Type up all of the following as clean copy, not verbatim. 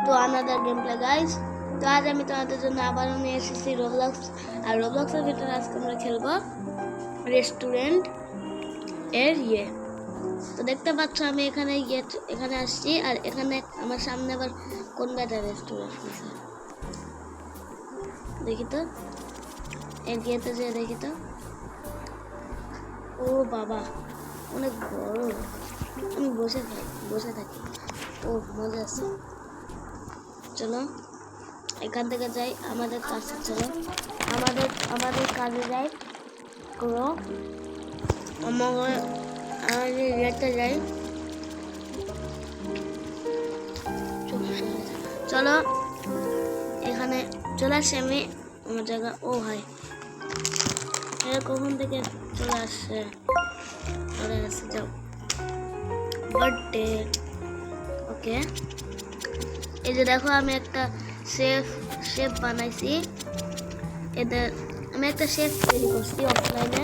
তো another game play guys. তো আজ আমি তোমাদের জন্য আবারও নিয়ে এসেছি রোবলক্স। আর রোবলক্সের ভিতরে আজকে আমরা খেলবো রেস্টুরেন্ট এর তো দেখতে পাচ্ছ আমি এখানে আসছি। আর এখানে আমার সামনে আবার কোন একটা রেস্টুরেন্ট আছে, দেখি তো এর ইয়েতে যে দেখি তো। ও বাবা, অনেক বড়। আমি বসে থাকি। ও মজা আছে। চলো এখান থেকে যাই আমাদের কাছে। চলো আমাদের কাজে যাই। করো আমাদের ইয়েতে যাই। চলো এখানে চলে আসছি আমি আমার জায়গা। ও ভাই, এরা কখন থেকে চলে আসছে? চলে আসছে, যাও। বার্থডে। ওকে, এই যে দেখো আমি একটা শেফ বানাইছি। এদের আমি একটা শেফ তৈরি করছি অফলাইনে।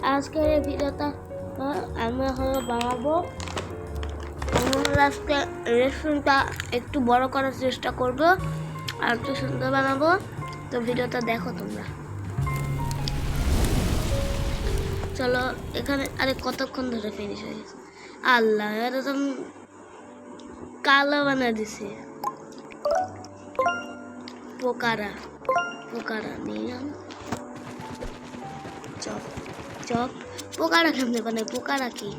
আর আজকের এই ভিডিওটা আমি বানাবো। আমরা আজকে রেস্টুরেন্টটা একটু বড় করার চেষ্টা করব আর একটু সুন্দর বানাবো। তো ভিডিওটা দেখো তোমরা। চলো এখানে আরে কতক্ষণ ধরে ফিনিশ হয়ে গেছে। আল্লাহ, এটা তো কালো বানা দিছে। পোকারা নিলাম। চপ পোকারা কেমনে বানায়? পোকারা কি?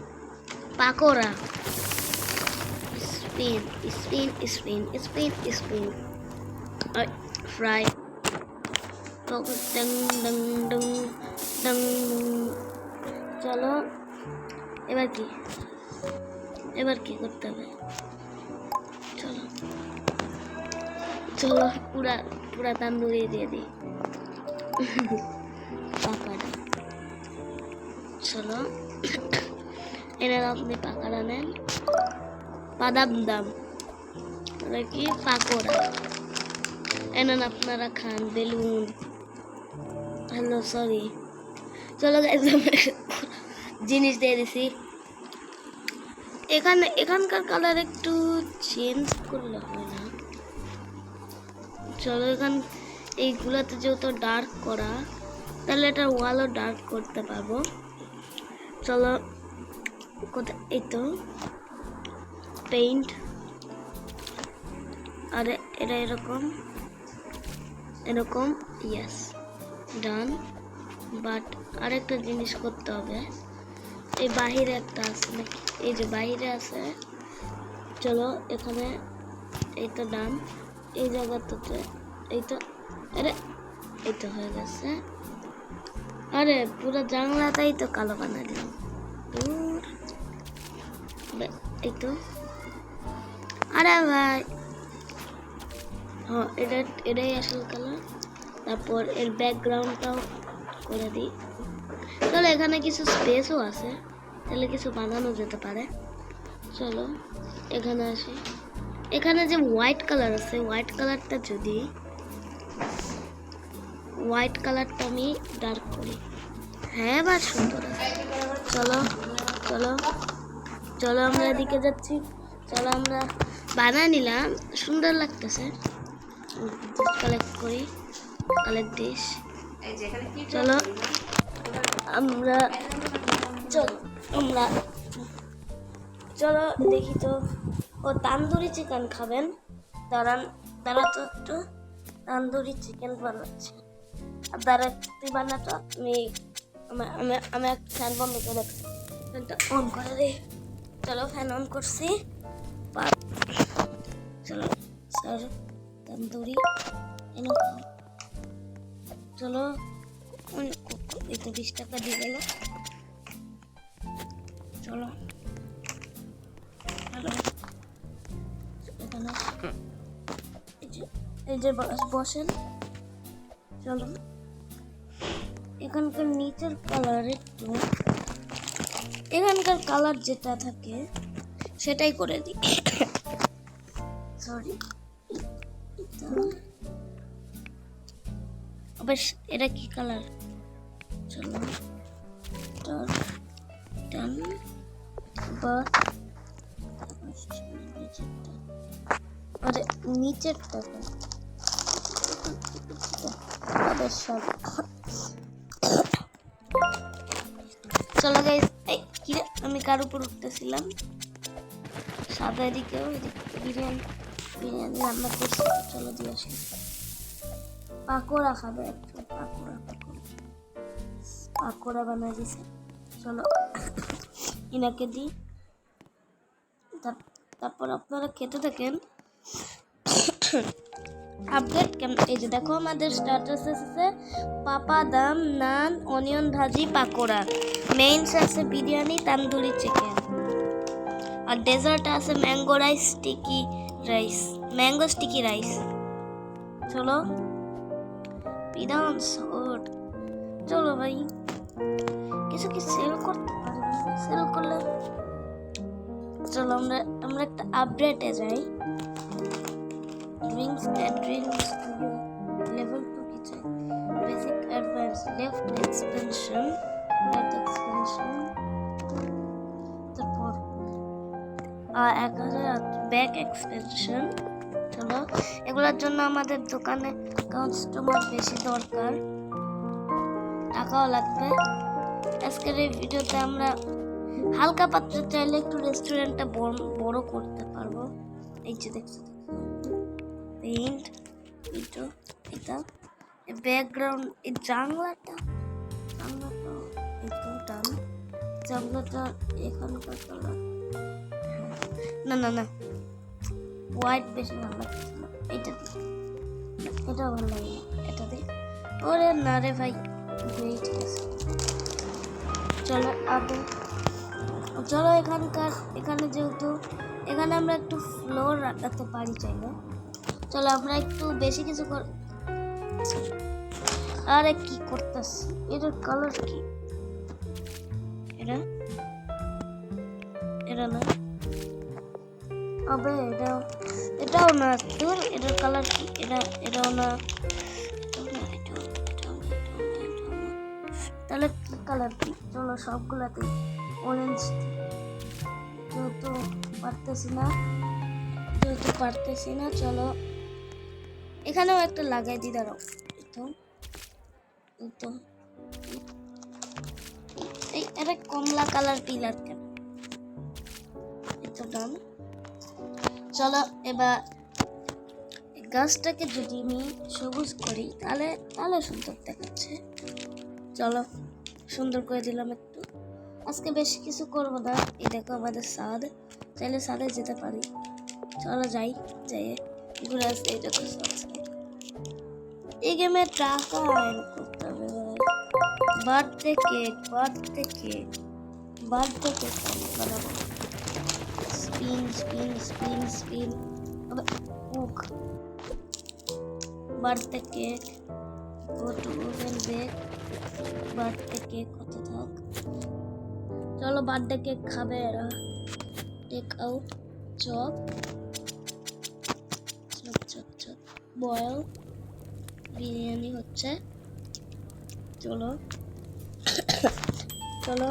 পাকোড়া। Spin fry. চলো এবার কি করতে হবে? চলো পুরা তান্দুরি দিয়ে দিই। পাকাটা। চলো এনে আপনি পাকাটা নেন। বাদাম দাম কি পাকোড়া এনেন, আপনারা খান। বেলুন। Hello, sorry. চলো জিনিস দিয়ে দিছি। এখানকার কালার একটু চেঞ্জ করলে হয় না? চলো এইগুলাতে যেহেতু ডার্ক করা, তাহলে এটা ওয়ালও ডার্ক করতে পারবো। চলো কোথায়? এই তো পেইন্ট। আরে এটা এরকম ইয়েস, ডান। বাট আরেকটা জিনিস করতে হবে। এই বাহিরে একটা আছে নাকি? এই যে বাহিরে আছে। চলো এখানে এই তো ডান। এই জায়গাটাতে এই তো, আরে এই তো হয়ে গেছে। আরে পুরো জানলাটাই তো কালো বানা দিলাম। এই তো, আরে ভাই, হ্যাঁ এটাই আসল কালার। তারপর এর ব্যাকগ্রাউন্ডটাও করে দিই। চলো এখানে কিছু স্পেসও আছে, তাহলে কিছু বানানো যেতে পারে। চলো এখানে আসি। এখানে যে হোয়াইট কালার আছে, হোয়াইট কালারটা আমি ডার্ক করি। হ্যাঁ বা সুন্দর আছে। চলো আমরা এদিকে যাচ্ছি। চলো আমরা বানায় নিলাম, সুন্দর লাগতেছে। Collect dish. চলো চলো দেখি তো। ও তান্দুরি চিকেন খাবেন? তারা তো একটু তান্দুরি চিকেন বানাচ্ছে। আর তারা তুই বানাতো। আমি একটা ফ্যান বন্ধ করে রাখছি, ফ্যানটা অন করে দিই। চলো ফ্যান অন করছি। চলো স্যার তন্দুরি এনে খাও। চলো এই তো 20 টাকা দিয়ে গেল। চলো হ্যালো, এখানে এই যে বসেন। চলো এখানকার নিচের কালার এখানকার কালার যেটা থাকে সেটাই করে দিই। সরি, অবশ্য এটা কি কালার? চলো ডান। বা আরে নিচেরটা বেশ সব। চলো গাইস, কি রে, আমি কার উপর উঠতেছিলাম? সাদা এদিকেও বিরিয়ানি বিরিয়ানি রান্না করছি। চলো দিয়ে আসি। পাকোড়া খাবে একটু, পাকোড়া পাকোড়া পাকোড়া বানিয়ে দিছে। চলো ইনাকে দিই, তারপর আপনারা খেতে থাকেন। আপডেট কেমন? এই যে দেখো আমাদের স্টার্টার্স আছে পাপাদাম, নান, অনিয়ন ভাজি, পাকোড়া। মেইনস আছে বিরিয়ানি, তান্দুরি চিকেন। আর ডেজার্ট আছে mango rice, sticky rice, mango sticky rice. চলো বিধান শট। চলো ভাই, কিছু কি সেল করতে পারবে? সেল করলে চলো আমরা একটা আপডেটে যাই। Drinks and drinks studio level 2 kitchen basic advanced left expansion right expansion তারপর 1000 ব্যাক এক্সপেনশন। চলো এগুলোর জন্য আমাদের দোকানে কাস্টমার বেশি দরকার, টাকাও লাগবে। আজকের এই ভিডিওতে আমরা হালকা পাত্রে চাইলে একটু রেস্টুরেন্টটা বড় করতে পারবো। এই যে দেখছো পেইন্ট, এটা ব্যাকগ্রাউন্ড, এই জানলাটা একটু টান। জানলাটা এখানকার কালার না না না হোয়াইট বেশি ভালো লাগছে না, এইটা দিই। এটা ভালো লাগে না, এটা দিই। ওরে না রে ভাই, ঠিক আছে। চলো চলো এখানে যেহেতু এখানে আমরা একটু ফ্লোর রাখতে পারি চাইলে। চলো আমরা একটু বেশি কিছু আরে কি করতেছি? এটার কালার কি? এটা না, আবে এটাও না। তোর এটার কালার কি? এটাও না। তাহলে কি কালার কি? চলো সবগুলাতে অরেঞ্জ। যেহেতু পারতেছি না চলো এখানেও একটা লাগাই দি। দাঁড়াও, এই এটা কমলা কালার পিলার কেন? ডান। চলো এবার গাছটাকে যদি আমি সবুজ করি তাহলে সুন্দর দেখাচ্ছে। চলো সুন্দর করে দিলাম একটু। আজকে বেশি কিছু করবো না। এই দেখো আমাদের ছাদ, চাইলে ছাদে যেতে পারি। চলো যাই ঘুরে আসতে। এটা তো এই গেমে টাকা আর্ন করতে হবে। বার্থডে কেক বানাবো। Spin birthday cake, go to oven bake. Birthday cake কত থাক। চলো বার্থডে কেক খাবে এরা। Take out chop boil biryani হচ্ছে। চলো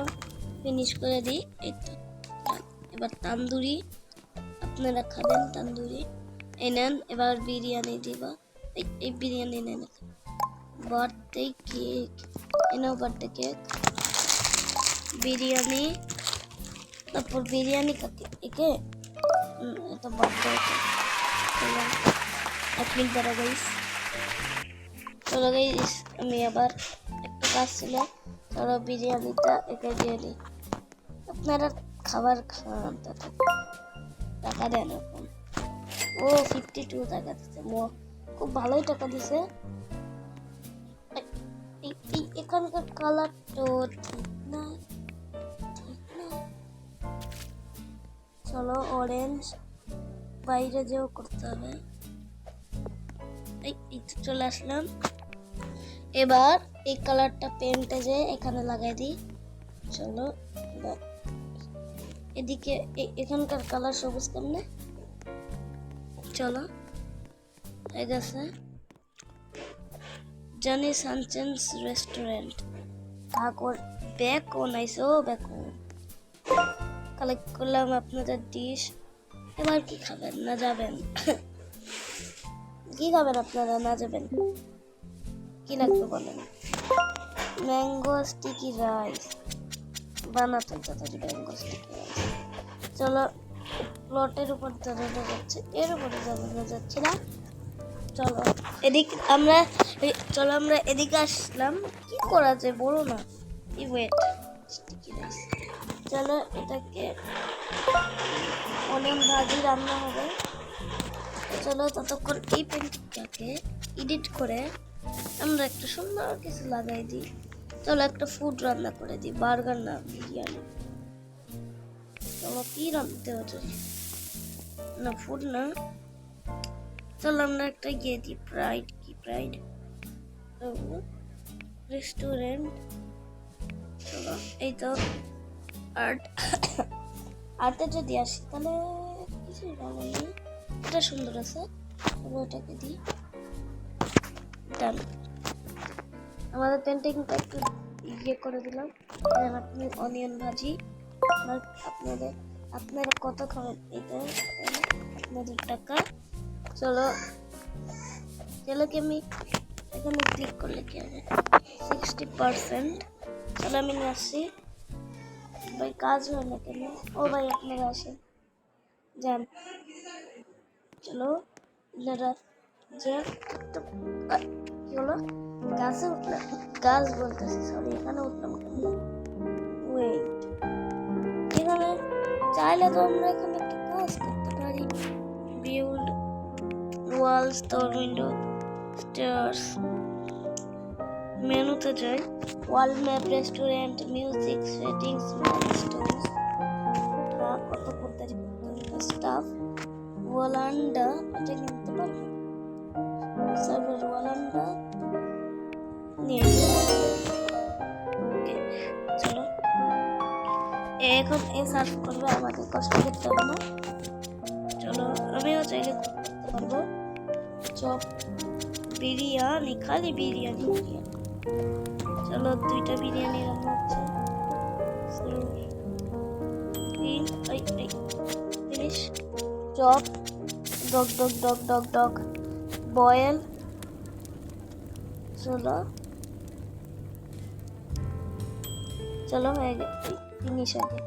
ফিনিশ করে দিই। এই তো এবার তান্দুরি, আপনারা খাবেন তান্দুরি। এই নেন এবার বিরিয়ানি দিবা। এই বিরিয়ানি নেন। বার্থডে কেক এনাও, বার্থডে কেক বিরিয়ানি। তারপর বিরিয়ানি কাকে একে এটা বার্থডে। চলো 1 মিনিট দাঁড়া গাইস। চলো গাইস আমি আবার একটু কাজ ছিল। চলো বিরিয়ানিটা একে দিয়ে দিই। আপনারা খাবার খান, টাকা দেন এখন। ও 52 টাকা দিচ্ছে, খুব ভালোই টাকা দিছে। এখানকার কালার তো ঠিক না। চলো অরেঞ্জ বাইরে যেও করতে হবে। এই চলে আসলাম। এবার এই কালারটা পেন্টে যে এখানে লাগাই দিই। চলো এদিকে এখানকার কালার সবুজ কেমনে? চলো হয়ে গেছে। জনি সানচেন্স রেস্টুরেন্ট ঠাকুর বেকন আইসো। বেকন কালেক্ট করলাম আপনাদের ডিশ। এবার কি খাবেন না যাবেন? কি খাবেন আপনারা না যাবেন? কি লাগবে বলেন? ম্যাঙ্গো স্টিকি রাইস বানাতে তাড়াতাড়ি ম্যাঙ্গো স্টিকি রাইস। চলো প্লটের উপর দাঁড়ানো যাচ্ছে, এর উপরে দাঁড়ানো যাচ্ছে না। চলো আমরা এদিকে আসলাম। কি করা যায় বলো না? Wait, sticky rice. চলো এটাকে অনিয়ন ভাজি রান্না হবে। চলো ততক্ষণ এই পেন্টিংটাকে এডিট করে আমরা একটা সুন্দর কিছু লাগাই দিই। চলো একটা ফুড রান্না করে দিই, বার্গার না বিরিয়ানি। চলো কি রাঁধতে হচ্ছে না, ফুড না। চলো আমরা একটা গিয়ে দিই প্রাইড, কি প্রাইড রেস্টুরেন্ট। চলো এই তো আর্ট, আর্টে যদি আসি তাহলে কিছু ভালো নেই। এটা সুন্দর আছে, ওটাকে দিই। ডান, আমাদের পেন্টিংটা একটু ইয়ে করে দিলাম। আপনি অনিয়ন ভাজি, আপনারা কত খাবেন এটা আপনাদের টাকা। চলো চলোকে আমি এখানে ক্লিক করলে কি হবে? 60%। চলো আমি নিয়ে আসছি। ভাই কাজ হয় না কেন? ও ভাই আপনারা আসেন, যান। চলো যে কি হলো, গাছে উঠলাম, গাছ বলতেছি সরি, এখানে উঠলাম কেন? ওয়েট, এখানে চাইলে তো আমরা এখানে একটা কাজ করতে পারি। Build walls, door, window, stairs. মেনুতে যাই, wall map, restaurant, music, settings, milestones. কত করতে স্টাফ, ওয়ালান্ডা, এটা কিনতে পারবো। সার্ভার ওয়ালান্ডা নিয়ে ওকে। চলো এখন এ সার্ভ করবে, আমাদের কষ্ট করতে হবে না। চলো আমিও চাইলে করতে পারবো। চপ বিরিয়ানি, খালি বিরিয়ানি। চলো 2টা বিরিয়ানি রান্না হচ্ছে। Finish. Chop, dog dog dog dog dog, boil. চলো হয়ে গেছে, ফিনিশ আগে।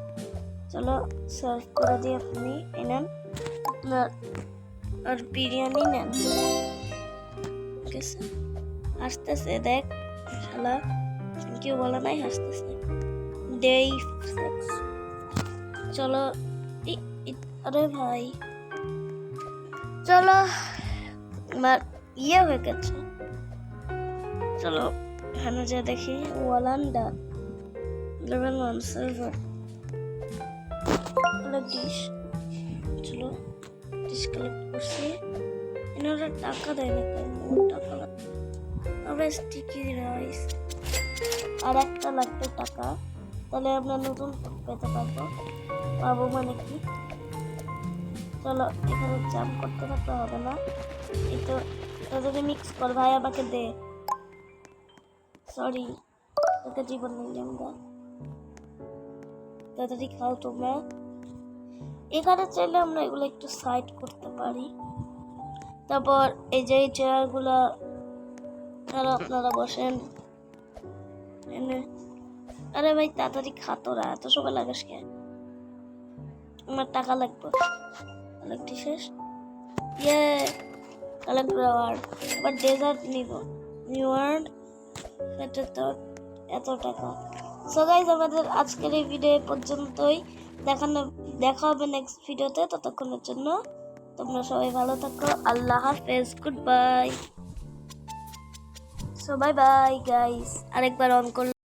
চলো সার্ভ করে দিই, আপনি নেন আপনার আর বিরিয়ানি নেন। ঠিক আছে, হাসতেছে দেখ শালা, কেউ বলে নাই, হাসতেছে। ডেই 6। চলো আরে ভাই, চলো আমার ইয়ে হয়ে গেছে। চলো এখানে যা দেখি, ওয়ালান্ডা লেভেল 1 সার্ভার ডিশ। চলো ডিশ কালেক্ট করছি, এনারা টাকা দেয় না কেন? টাকা লাগবে। আমরা স্টিকি রাইস আর একটা লাগবে টাকা, তাহলে আমরা নতুন পেতে পাবো মানে কি? চলো এখানে জাম করতে থাকতে হবে না, এটা যদি মিক্স কর ভাই, আমাকে দে। সরি, তোকে জীবন নিলাম গা, তাড়াতাড়ি খাও তোমরা। এখানে চাইলে আমরা এগুলো একটু সাইড করতে পারি। তারপর এই যে চেয়ারগুলো, আপনারা বসেন। আরে ভাই তাড়াতাড়ি খাতোরা, এত সময় লাগাস কে? আমার টাকা লাগবে। কালেক্টি শেষ, ইয়ে কালেক্ট রিওয়ার্ড। আবার ডেজার্ট নিব, রিওয়ার্ড এত টাকা। সো গাইস, আমাদের আজকের এই ভিডিও পর্যন্তই। দেখা হবে নেক্সট ভিডিওতে। ততক্ষণের জন্য তোমরা সবাই ভালো থাকো। আল্লাহ হাফেজ, good bye. So bye bye guys. আরেকবার অন করলাম।